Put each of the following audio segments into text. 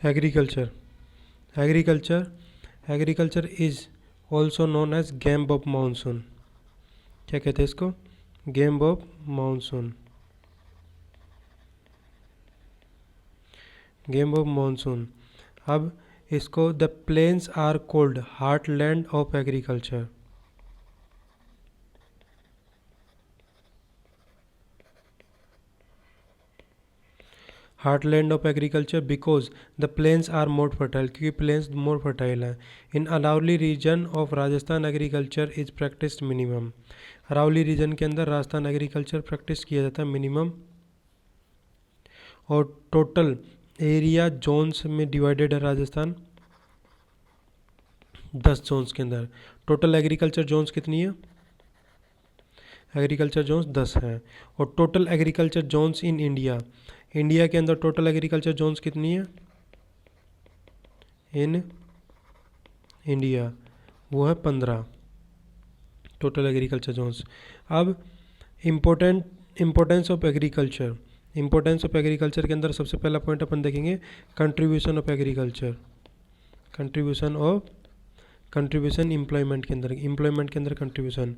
Agriculture agriculture agriculture is also known as game of monsoon. क्या कहते हैं इसको? Game of monsoon. Game of monsoon. अब इसको the plains are called heartland of agriculture. Heartland of agriculture because the plains are more fertile, क्योंकि plains more fertile हैं। In Aravalli region of Rajasthan agriculture is practice minimum. Aravalli region के अंदर Rajasthan agriculture practice किया जाता है minimum. और टोटल एरिया जोन्स में divided है राजस्थान 10 जोन्स के अंदर। टोटल एग्रीकल्चर जोन्स कितनी है? एग्रीकल्चर जोन्स 10 हैं। और total agriculture zones in India, India के अंदर टोटल एग्रीकल्चर जोन्स कितनी है इन इंडिया? वो है 15 टोटल एग्रीकल्चर जोन्स। अब importance of agriculture. Importance of agriculture के अंदर सबसे पहला पॉइंट अपन देखेंगे contribution of agriculture. Contribution employment के अंदर कंट्रीब्यूशन।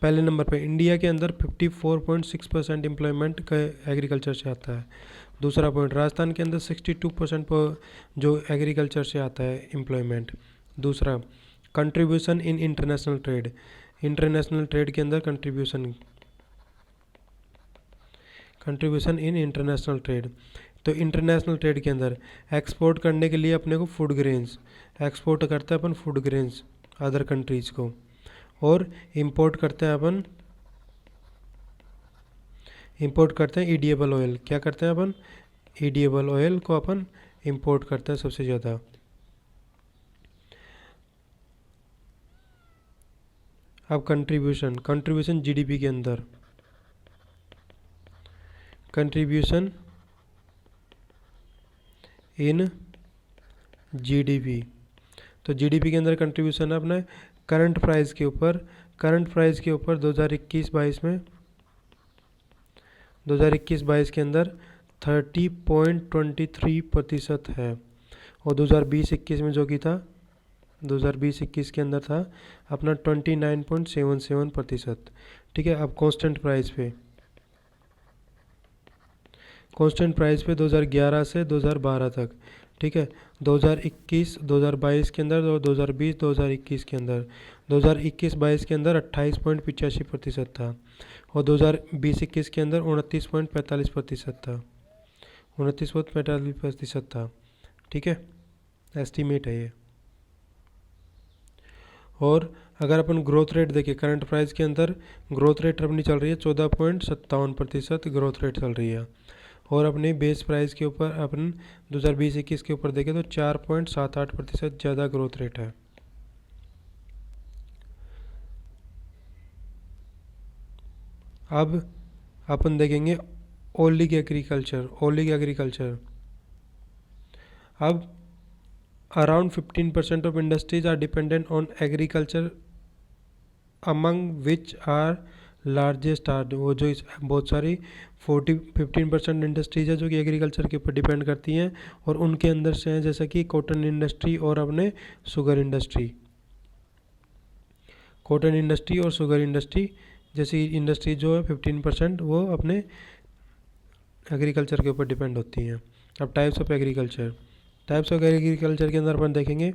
पहले नंबर पे इंडिया के अंदर 54.6% एम्प्लॉयमेंट का एग्रीकल्चर से आता है। दूसरा पॉइंट राजस्थान के अंदर 62% जो एग्रीकल्चर से आता है एम्प्लॉयमेंट। दूसरा contribution in international trade, international trade के अंदर कंट्रीब्यूशन इन इंटरनेशनल ट्रेड। तो इंटरनेशनल ट्रेड के अंदर एक्सपोर्ट करने के लिए अपने को फूड ग्रेन्स एक्सपोर्ट करते हैं अपन, फूड ग्रेन्स अदर कंट्रीज़ को। और इंपोर्ट करते हैं अपन ईडीएबल ऑयल। क्या करते हैं अपन? ईडीएबल ऑयल को अपन इंपोर्ट करते हैं सबसे ज़्यादा। अब कंट्रीब्यूशन जीडीपी के अंदर, कंट्रीब्यूशन इन जीडीपी। तो जीडीपी के अंदर कंट्रीब्यूशन है अपना करंट प्राइस के ऊपर 2021-22 के अंदर 30.23% है। और 2020-21 में जो कि था 2020-21 के अंदर था अपना 29.77%। ठीक है। अब कांस्टेंट प्राइस पे 2011 से 2012 तक। ठीक है। 2021-2022 के अंदर और 2020-2021 के अंदर 2021-22 के अंदर 28.85% था। और 2020-21 के अंदर 29.45% था। 29.45% था। ठीक है। एस्टीमेट है ये। और अगर अपन ग्रोथ रेट देखें करंट प्राइस के अंदर ग्रोथ रेट अपनी चल रही है 14.57% ग्रोथ रेट चल रही है। और अपने बेस प्राइस के ऊपर अपन 2020-21 के ऊपर देखें तो 4.78% ज़्यादा ग्रोथ रेट है। अब अपन देखेंगे ओलिग एग्रीकल्चर। अब around 15% of industries are dependent on agriculture among which are largest are, वो जो बहुत सारी 15% इंडस्ट्रीज है जो कि एग्रीकल्चर के ऊपर डिपेंड करती हैं। और उनके अंदर से हैं जैसे कि कॉटन इंडस्ट्री और अपने शुगर इंडस्ट्री। कॉटन इंडस्ट्री और शुगर इंडस्ट्री जैसी इंडस्ट्री जो है 15% वो अपने एग्रीकल्चर के ऊपर डिपेंड होती हैं। अब टाइप्स ऑफ एग्रीकल्चर के अंदर अपन देखेंगे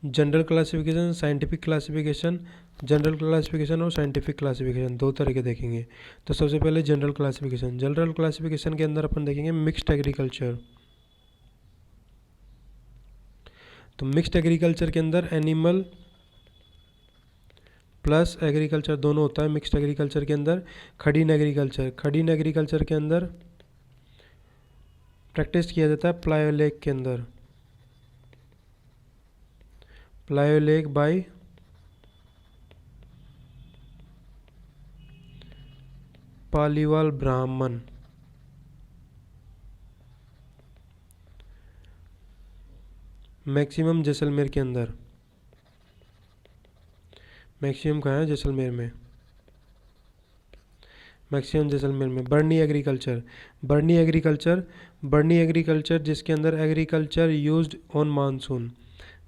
general classification, scientific classification. General classification और साइंटिफिक क्लासिफिकेशन दो तरह के देखेंगे। तो सबसे पहले जनरल क्लासिफिकेशन के अंदर अपन देखेंगे मिक्स्ड एग्रीकल्चर। तो मिक्स्ड एग्रीकल्चर के अंदर एनिमल प्लस एग्रीकल्चर दोनों होता है। मिक्स्ड एग्रीकल्चर के अंदर खड़ीन एग्रीकल्चर के अंदर प्रैक्टिस किया जाता है प्लायोलेक के अंदर, प्लायोलेक बाय पालीवाल ब्राह्मण। मैक्सिमम जैसलमेर के अंदर, मैक्सिमम कहाँ है? जैसलमेर में। मैक्सिमम जैसलमेर में। बर्नी एग्रीकल्चर, बर्नी एग्रीकल्चर जिसके अंदर एग्रीकल्चर यूज्ड ऑन मानसून।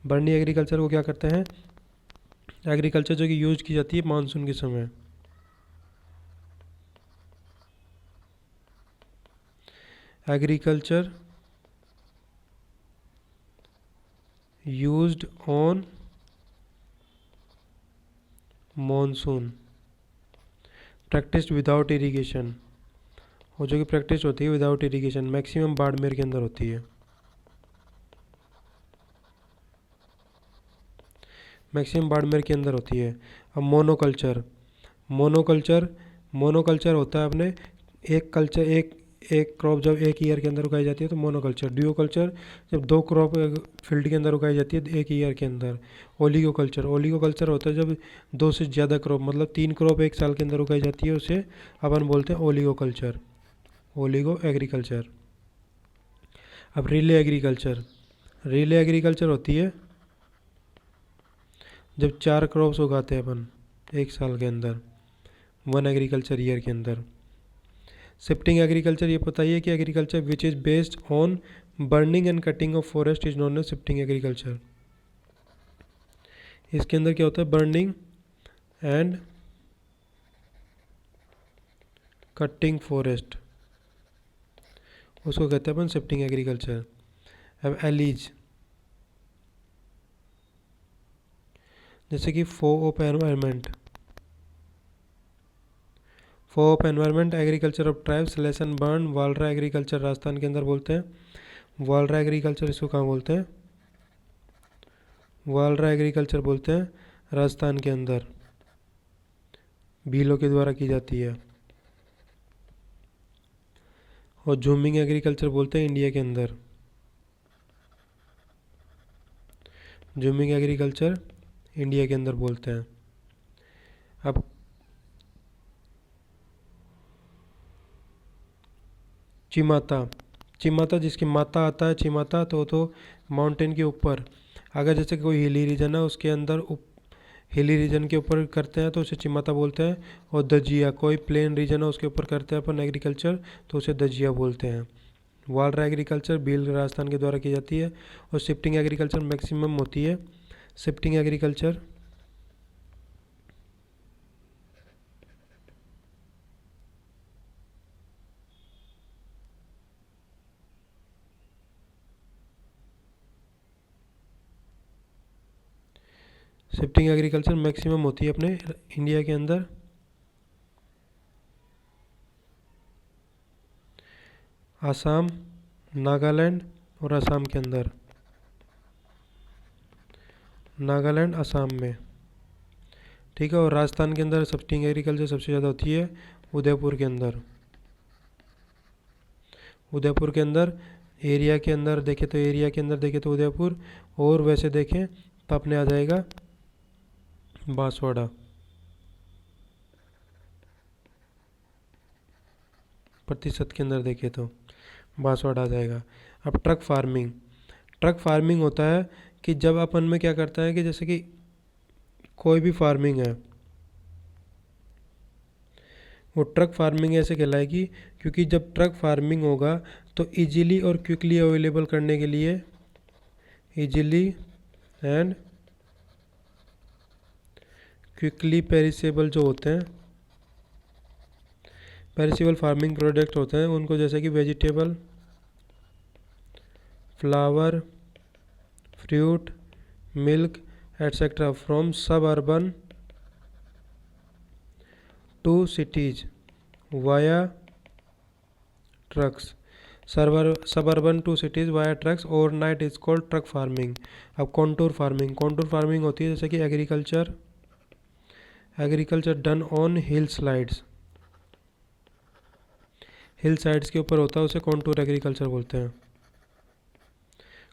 बर्नी एग्रीकल्चर को क्या करते हैं, एग्रीकल्चर जो कि यूज की जाती है मानसून के समय। Agriculture used on monsoon, practice without irrigation, और जो कि प्रैक्टिस होती है विदाउट इरिगेशन, मैक्सिमम बाड़मेर के अंदर होती है। मैक्सिमम बाड़मेर के अंदर होती है। अब मोनोकल्चर, मोनोकल्चर होता है अपने एक कल्चर, एक क्रॉप जब एक ईयर के अंदर उगाई जाती है तो मोनोकल्चर। ड्यूओकल्चर जब दो क्रॉप फील्ड के अंदर उगाई जाती है एक ईयर के अंदर। ओलिगोकल्चर होता है जब दो से ज़्यादा क्रॉप, मतलब 3 क्रॉप एक साल के अंदर उगाई जाती है, उसे अपन बोलते हैं ओलिगोकल्चर, ओलिगो एग्रीकल्चर। अब रिले एग्रीकल्चर होती है जब 4 क्रॉप्स उगाते हैं अपन एक साल के अंदर, 1 एग्रीकल्चर ईयर के अंदर। शिफ्टिंग एग्रीकल्चर, ये बताइए कि agriculture which is based on burning and cutting of forest is known as shifting agriculture. इसके अंदर क्या होता है, बर्निंग एंड कटिंग फॉरेस्ट, उसको कहते हैं अपन शिफ्टिंग एग्रीकल्चर। अब एलीज, जैसे कि foe of environment, agriculture of tribes, lesson burn, वालरा एग्रीकल्चर राजस्थान के अंदर बोलते हैं। वालरा एग्रीकल्चर इसको कहाँ बोलते हैं, वालरा एग्रीकल्चर बोलते हैं राजस्थान के अंदर, भीलों के द्वारा की जाती है। और झूमिंग एग्रीकल्चर बोलते हैं इंडिया के अंदर, झूमिंग एग्रीकल्चर इंडिया के अंदर बोलते हैं। अब चिमाता जिसकी माता आता है चिमाता, तो माउंटेन के ऊपर, अगर जैसे कोई हिली रीजन है उसके अंदर हिली रीजन के ऊपर करते हैं तो उसे चिमाता बोलते हैं। और दजिया, कोई प्लेन रीजन है उसके ऊपर करते हैं अपन एग्रीकल्चर तो उसे दजिया बोलते हैं। वालरा एग्रीकल्चर भील राजस्थान के द्वारा की जाती है। और शिफ्टिंग एग्रीकल्चर मैक्सिमम होती है। शिफ्टिंग एग्रीकल्चर मैक्सिमम होती है अपने इंडिया के अंदर। आसाम, नागालैंड और असम के अंदर, नागालैंड असम में, ठीक है। और राजस्थान के अंदर शिफ्टिंग एग्रीकल्चर सबसे ज़्यादा होती है उदयपुर के अंदर। उदयपुर के अंदर एरिया के अंदर देखें तो उदयपुर, और वैसे देखें तो अपने आ जाएगा बांसवाड़ा, प्रतिशत के अंदर देखें तो बांसवाड़ा आ जाएगा। अब ट्रक फार्मिंग होता है कि जब अपन में क्या करता है कि जैसे कि कोई भी फार्मिंग है वो ट्रक फार्मिंग ऐसे कहलाएगी क्योंकि जब ट्रक फार्मिंग होगा तो इजीली और क्विकली अवेलेबल करने के लिए, इजीली एंड क्विकली पेरिसेबल जो होते हैं, पेरिसेबल फार्मिंग प्रोडक्ट होते हैं उनको, जैसे कि vegetable, flower, fruit, milk etcetera, from suburban to cities via trucks, suburban to cities via trucks, overnight is called truck farming. अब कॉन्टूर फार्मिंग होती है जैसे कि agriculture done on hill sides के ऊपर होता है, उसे कॉन्टूर एग्रीकल्चर बोलते हैं,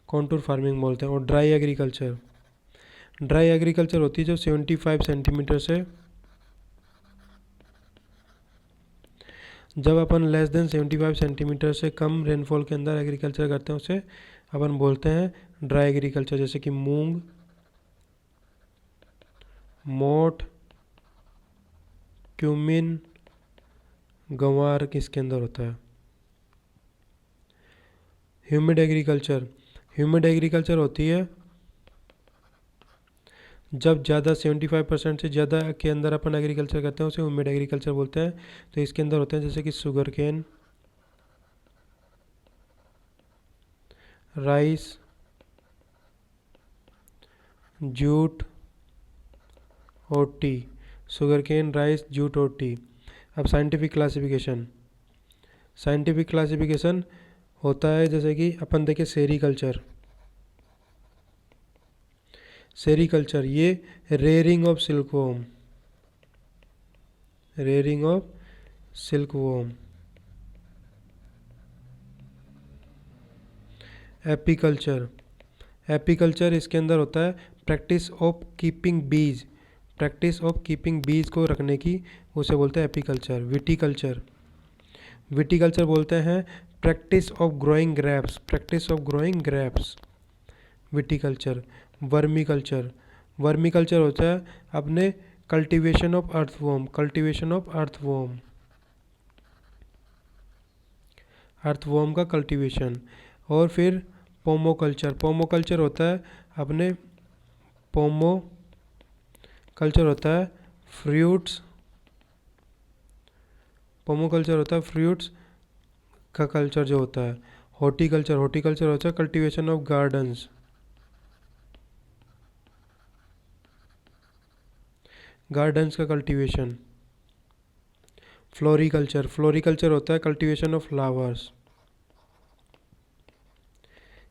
कॉन्टूर फार्मिंग बोलते हैं। और ड्राई एग्रीकल्चर होती है जो 75 सेंटीमीटर से, जब अपन लेस देन 75 सेंटीमीटर से कम रेनफॉल के अंदर एग्रीकल्चर करते हैं उसे अपन बोलते हैं ड्राई एग्रीकल्चर, जैसे कि मूंग, मोठ, क्यूमिन, गंवार किसके अंदर होता है। ह्यूमिड एग्रीकल्चर, ह्यूमिड एग्रीकल्चर होती है जब ज़्यादा 75% से ज़्यादा के अंदर अपन एग्रीकल्चर करते हैं उसे ह्यूमिड एग्रीकल्चर बोलते हैं। तो इसके अंदर होते हैं जैसे कि शुगर केन, राइस, जूट और tea. Sugarcane, rice, jute और टी। अब साइंटिफिक क्लासिफिकेशन, साइंटिफिक क्लासिफिकेशन होता है जैसे कि अपन देखें सेरीकल्चर, सेरीकल्चर ये rearing of silkworm, rearing of silkworm. Apiculture, apiculture इसके अंदर होता है practice of keeping bees, practice of keeping bees को रखने की, उसे बोलते हैं एपीकल्चर। विटीकल्चर, विटीकल्चर बोलते हैं practice of growing grapes, practice of growing grapes, viticulture. Vermiculture, vermiculture होता है अपने cultivation of earthworm, cultivation of earthworm, earthworm का कल्टीवेशन। और फिर पोमोकल्चर, पोमोकल्चर होता है अपने पोमो कल्चर होता है फ्रूट्स, पोमोकल्चर होता है फ्रूट्स का कल्चर जो होता है। हॉर्टिकल्चर, हॉर्टिकल्चर होता है कल्टीवेशन ऑफ गार्डन्स, गार्डन्स का कल्टीवेशन। फ्लोरिकल्चर, फ्लोरिकल्चर होता है cultivation of flowers,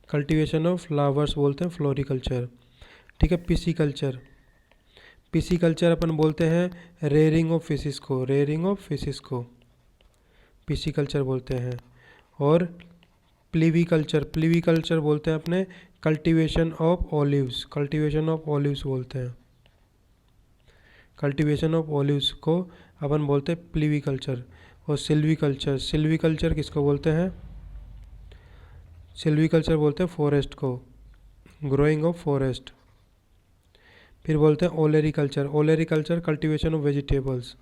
cultivation of flowers बोलते हैं फ्लोरिकल्चर। ठीक है। पिसीकल्चर, पिसीकल्चर अपन बोलते हैं रेयरिंग ऑफ फिशेस को, रेयरिंग ऑफ फिशेस को पिसीकल्चर बोलते हैं। और प्लीवीकल्चर, प्लीवीकल्चर बोलते हैं अपने cultivation of olives, cultivation of olives बोलते हैं, कल्टीवेशन ऑफ ऑलिव्स को अपन बोलते हैं प्लीवीकल्चर। और सिल्वीकल्चर, सिल्वीकल्चर किसको बोलते हैं, सिल्वीकल्चर बोलते हैं फॉरेस्ट को, ग्रोइंग ऑफ फॉरेस्ट। फिर बोलते हैं olericulture, olericulture cultivation of vegetables,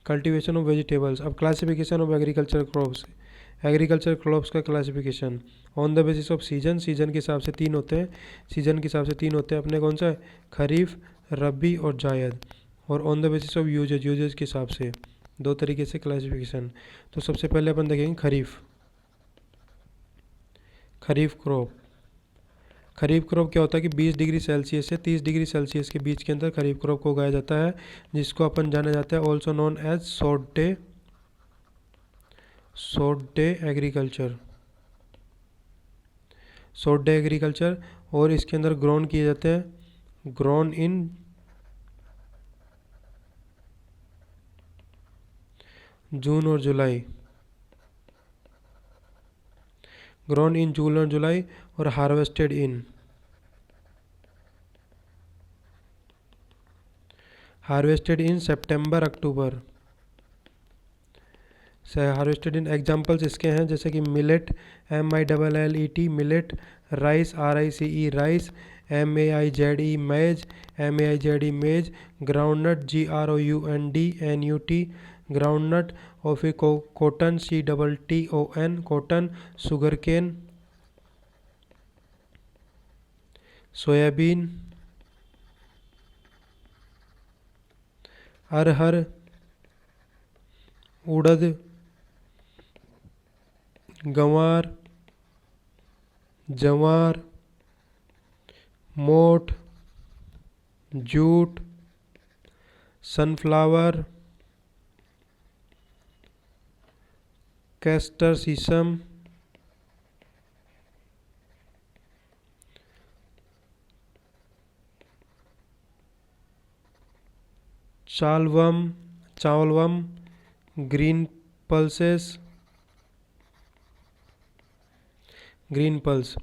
cultivation of vegetables. अब classification of agriculture crops, agriculture crops का classification on the basis of season, season के हिसाब से तीन होते हैं, सीजन के हिसाब से तीन होते हैं अपने कौन सा, खरीफ, रबी और जायद। और on the basis of usages, usages के हिसाब से दो तरीके से क्लासिफिकेशन। तो सबसे पहले अपन देखेंगे खरीफ, खरीफ क्रॉप। खरीफ क्रॉप क्या होता है कि 20 डिग्री सेल्सियस से 30 डिग्री सेल्सियस के बीच के अंदर खरीफ क्रॉप को उगाया जाता है, जिसको अपन जाना जाता है also known as short day, short day agriculture, short day agriculture. और इसके अंदर ग्रोन किए जाते हैं, ग्रोन इन जून और जुलाई, ग्रोन इन जून और जुलाई। और हार्वेस्टेड इन, हार्वेस्टेड इन सितंबर अक्टूबर से हार्वेस्टेड इन। एग्जांपल्स इसके हैं जैसे कि millet, MILLET millet, rice, RICE rice, MAIZE maize, MAIZE maize, groundnut, GROUNDNUT groundnut. और फिर cotton, COTTON cotton, sugarcane, soybean, अरहर, उड़द, गंवार, जवार, मोठ, जूट, सनफ्लावर, कैस्टर सीसम, चावलवम, चावलवम, ग्रीन पल्सेस, ग्रीन पल्स।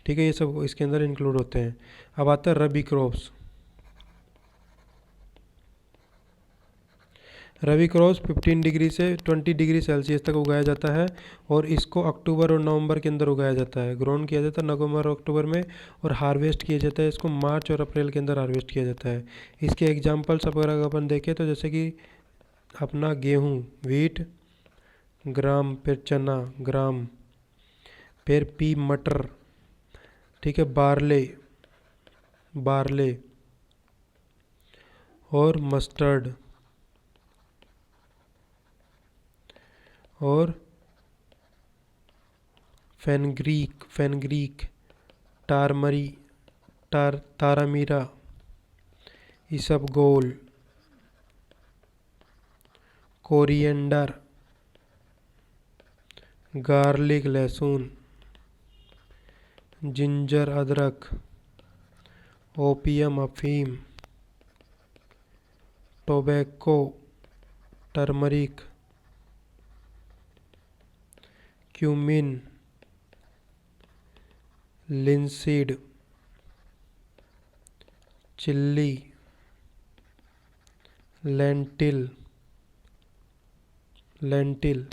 ठीक है, ये सब इसके अंदर इंक्लूड होते हैं। अब आता है रबी क्रॉप्स। रबी क्रॉप्स 15 डिग्री से 20 डिग्री सेल्सियस तक उगाया जाता है और इसको अक्टूबर और नवंबर के अंदर उगाया जाता है। ग्रोन किया जाता है नवंबर और अक्टूबर में और हार्वेस्ट किया जाता है इसको मार्च और अप्रैल के अंदर हार्वेस्ट किया जाता है। इसके एग्जाम्पल्स अगर अपन देखें तो जैसे कि अपना गेहूँ वीट, ग्राम, फिर चना ग्राम, फिर पी मटर, ठीक है, बारले बारले और मस्टर्ड और फेनग्रीक, तारामीरा, इसबगोल, कोरिएंडर, गार्लिक लहसुन, जिंजर अदरक, ओपियम अफीम, tobacco, turmeric, cumin, linseed, chilli, lentil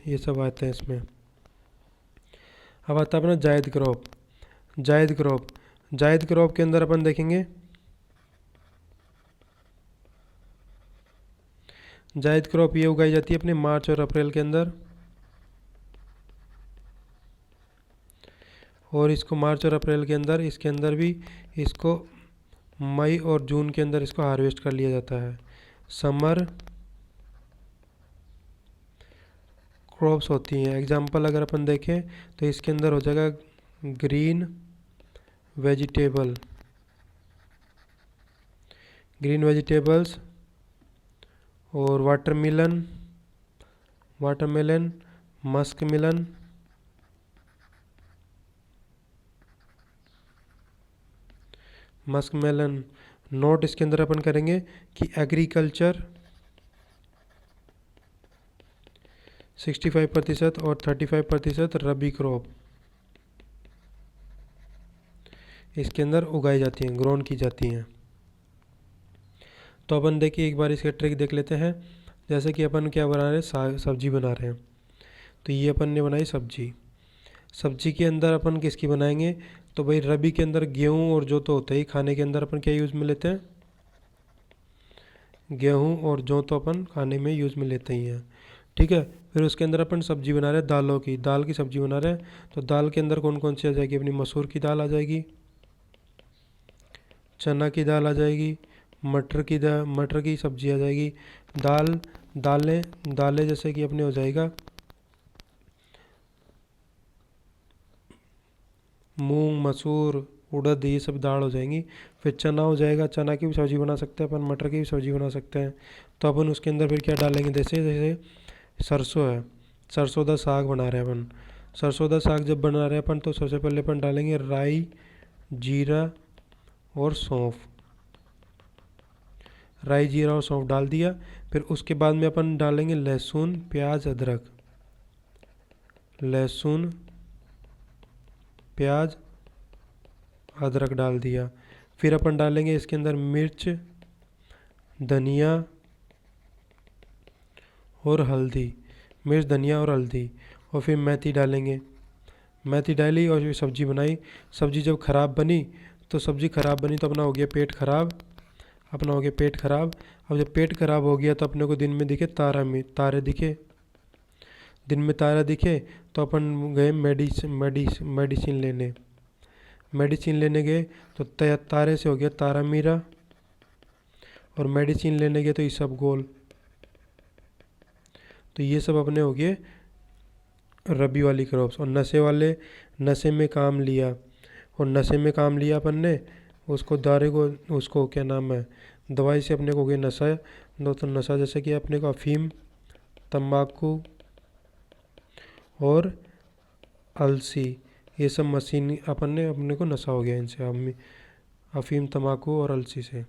ये सब आते हैं इसमें। अब आता है अपना जायद क्रॉप के अंदर अपन देखेंगे जायद क्रॉप ये उगाई जाती है अपने मार्च और अप्रैल के अंदर और इसको मार्च और अप्रैल के अंदर इसके अंदर भी इसको मई और जून के अंदर इसको हार्वेस्ट कर लिया जाता है। समर क्रॉप्स होती हैं। एग्जाम्पल अगर अपन देखें तो इसके अंदर हो जाएगा ग्रीन वेजिटेबल्स और वाटरमेलन, मस्कमेलन। नोट इसके अंदर अपन करेंगे कि एग्रीकल्चर 65% और 35% रबी क्रॉप इसके अंदर उगाई जाती हैं, ग्रोन की जाती हैं। तो अपन देखिए एक बार इसके ट्रिक देख लेते हैं। जैसे कि अपन क्या बना रहे हैं, सब्जी बना रहे हैं। तो ये अपन ने बनाई सब्जी के अंदर अपन किसकी बनाएंगे, तो भाई रबी के अंदर गेहूँ और जो तो होता ही खाने के अंदर अपन क्या यूज़ में लेते हैं, गेहूँ और जो तो अपन खाने में यूज़ में लेते ही हैं, ठीक है। फिर उसके अंदर अपन सब्जी बना रहे हैं दाल की सब्जी बना रहे हैं। तो दाल के अंदर कौन कौन सी आ जाएगी, अपनी मसूर की दाल आ जाएगी, चना की दाल आ जाएगी, मटर की सब्जी आ जाएगी। दालें जैसे कि अपने हो जाएगा मूंग, मसूर, उड़द, ये सब दाल हो जाएंगी। फिर चना हो जाएगा, चना की भी सब्जी बना सकते हैं अपन, मटर की भी सब्जी बना सकते हैं। तो अपन उसके अंदर फिर क्या डालेंगे, जैसे सरसों है, सरसों दा साग बना रहे हैं अपन। सरसों दा साग जब बना रहे हैं अपन तो सबसे पहले अपन डालेंगे राई, जीरा और सौंफ। राई, जीरा और सौंफ डाल दिया। फिर उसके बाद में अपन डालेंगे लहसुन, प्याज, अदरक डाल दिया। फिर अपन डालेंगे इसके अंदर मिर्च, धनिया और हल्दी, और फिर मेथी डालेंगे। मेथी डाली और फिर सब्जी बनाई। सब्जी जब खराब बनी तो अपना हो गया पेट खराब। अब जब पेट खराब हो गया तो अपने को दिन में तारा दिखे तो अपन गए मेडिसिन लेने गए। तो तारे से हो गया तारा मीरा और मेडिसिन लेने गए तो इसबगोल। तो ये सब अपने हो गए रबी वाली क्रॉप्स। और नशे में काम लिया अपन ने, उसको क्या नाम है, दवाई से अपने को हो गया नशा। तो नशा जैसे कि अपने को अफीम, तंबाकू और अलसी, ये सब मशीन अपने को नशा हो गया इनसे, अफीम, तंबाकू और अलसी से।